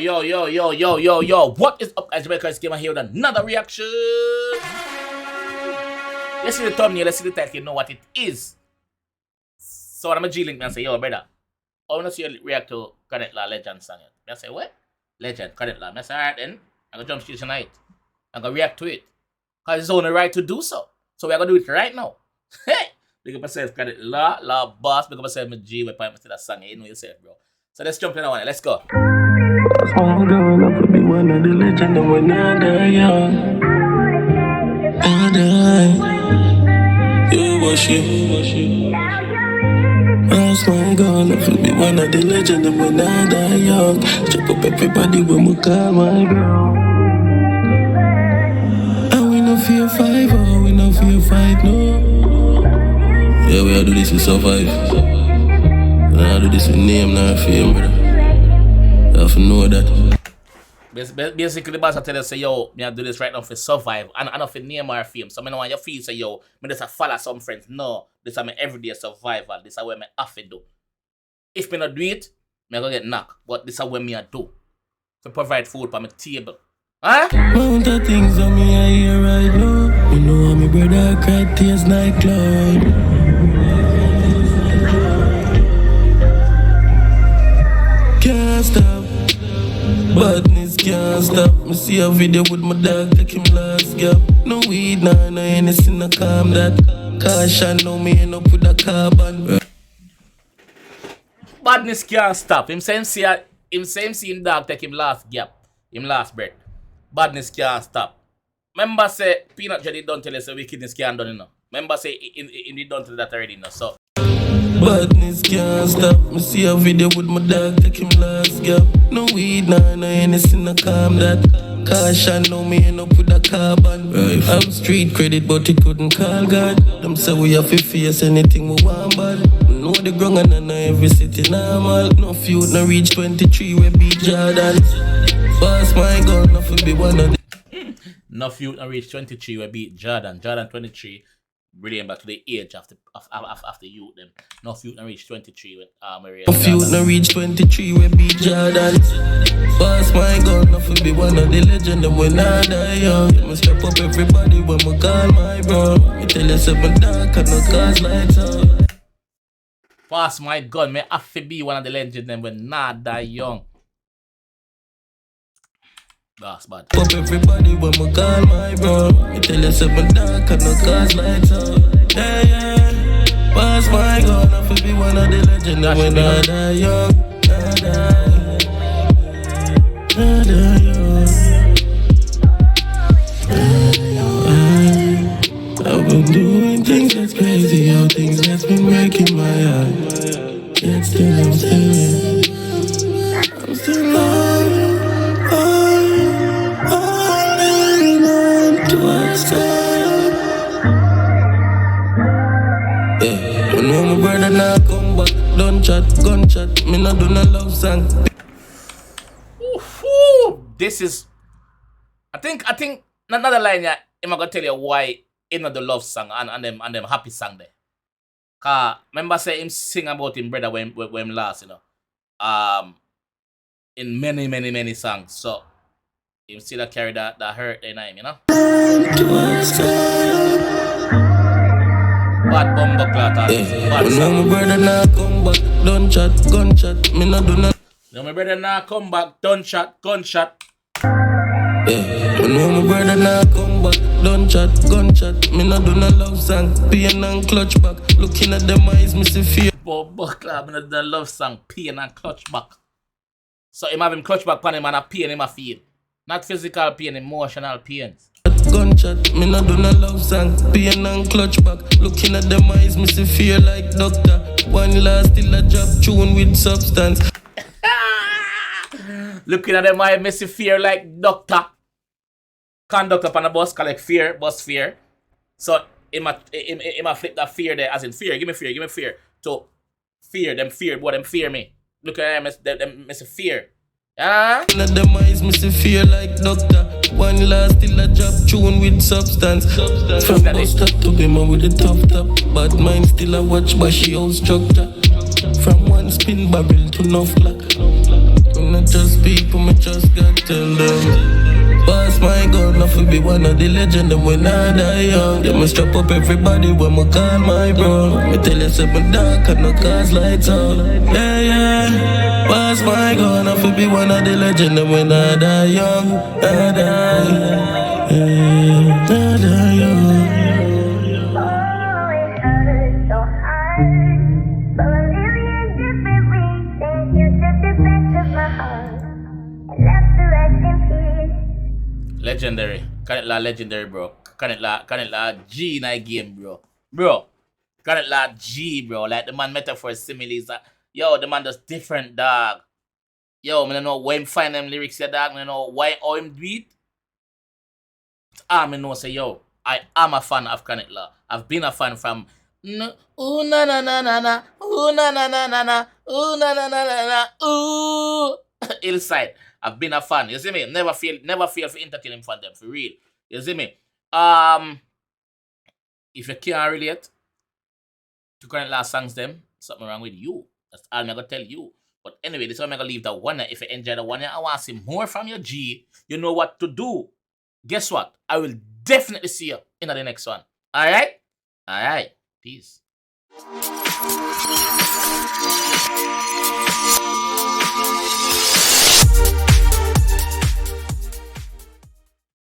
Yo. What is up, guys? JAMAICA'S game here with another reaction. Let's see the thumbnail, let's see the title, you know what it is. So when I'm a G-Link, I say, yo, brother, I want to see you react to 𝐑𝐂𝐂𝐓𝐈𝐎𝐍 Legend song. I say, what? Legend, 𝐑𝐂𝐂𝐓𝐈𝐎𝐍. I say, alright then, I'm going to jump straight tonight. I'm going to react to it. Because it's only right to do so. So we're going to do it right now. Hey! Big up myself, 𝐑𝐂𝐂𝐓𝐈𝐎���, La Boss. Big up myself, my G, we're playing that song. You know yourself, bro. So let's jump in on it. Let's go. I'm growing up to be one of the legends and when I die young, I die. You wash it. That's my goal, up to be one of the legends and when I die young. Check up everybody when we call my girl. And we no fear fight, oh, we no fear fight, no. Yeah, we all do this to survive. And I do this with name, not fame, brother. You have to know that. Basically, the boss will tell you, say, yo, me do this right now for survive and not for name or fame. So I don't want you feel, say, yo, me just follow some friends. No, this is my everyday survival. This is what I have to do. If me not do it, me go get knocked. But this is what I do. To provide food for my table. Huh? Mount of things on me I hear right now. You know how my brother cried tears nightclub. Can't stop, badness can't stop. Me see a video with my dog, take him last gap. No weed, no anything to calm that. Caution, no me end up with a carbon. Badness can't stop. Him say him dog take him last gap, him last breath. Badness can't stop. Remember say Peanut Jelly don't tell us so wickedness can't done enough. Remember say he don't tell that already enough. So badness can't stop. Me see a video with my dog, take him last gap. No weed, no anything to calm that. Caution, no me end up with a carbon. Right. I'm street credit, but it couldn't call God. Them say we have to face anything we want bad. Know the ground and every city normal. No feud, no reach 23, we beat Jordan. Pass my gun, not to be one of the. No feud, no reach 23, we beat Jordan. Jordan 23. Brilliant back to the age of the youth them. No feud no reach 23 when no feud no reach 23 we beat Jordan. Pass my gun, not to be one of the legend them when I die young. Me step up everybody when we call my bro. Me tell you something dark and no cause lights out. Pass my gun, me have to be one of the legend them when I die young. That's bad. Pop everybody when we call my bro. Me tell you something dark and no cause lights out. Yeah. Pass my gun, I feel be one of the legends when I die young. I die young. I've been doing things that's crazy, how things that's been breaking my heart. Yet still I'm still my brother now come back, don't chat, gunshot, me not do no love song. This is, I think another line yeah, I'm gonna tell you why in the love song and them happy song there. Cause remember say him sing about him brother when him last, you know. In many songs. So him still carry that hurt in him, you know. Bad bumper clot. Bad song. My brother now come back, don't chat, gunshot, me not do no. No, my brother now come back, gunshot. Yeah, my brother now come back, don't chat, gunshot, me not do no love song, pain and clutch back, looking at them eyes, me see fear. Bumper clot, me not do no love song, pain and clutch back. So him have him clutch back on him and a pain him a feel. Not physical pain, emotional pains. Gunshot, me not do no love song, pain and clutch back, looking at them eyes, me see fear like doctor. One last till a drop tune with substance. Looking at them eyes, me see fear like doctor. Conduct up on the bus, collect fear, bus fear. So him a flip that fear there, as in fear, give me fear. So fear, them fear me. Look at them, me see fear. Ah? Looking at them eyes, me see fear like doctor. One last till a drop tune with substance. From bus stop to be man with the top. But mine still a watch, but she old structure. From one spin barrel to no flock. not just people, me just got tell them. Pass my gun, I feel be one of the legend, them when I die young. They must strap up everybody when I call my bro. Me tell you something dark and no cars lights out. Yeah, yeah. Pass my gun, I feel be one of the legend, them when I die young. I die, yeah, I die young. Legendary. Kanetla legendary, bro. Kanetla G in that game, bro. Bro. Kanetla G, bro. Like the man metaphor similes. Yo, the man does different, dog. Yo, I don't know where him find them lyrics, dog. I don't know why how him do it. I know say, yo, I am a fan of Kanetla. I've been a fan from ooh na na na na na, ooh na na na na na, ooh na na na na na, ooh. Hillside. I've been a fan. You see me? Never feel for entertaining for them, for real. You see me? If you can't relate to current last songs, them something wrong with you. That's all I'm gonna tell you. But anyway, this is why I'm gonna leave the one. If you enjoy the one, I want to see more from your G. You know what to do. Guess what? I will definitely see you in the next one. Alright? Alright. Peace.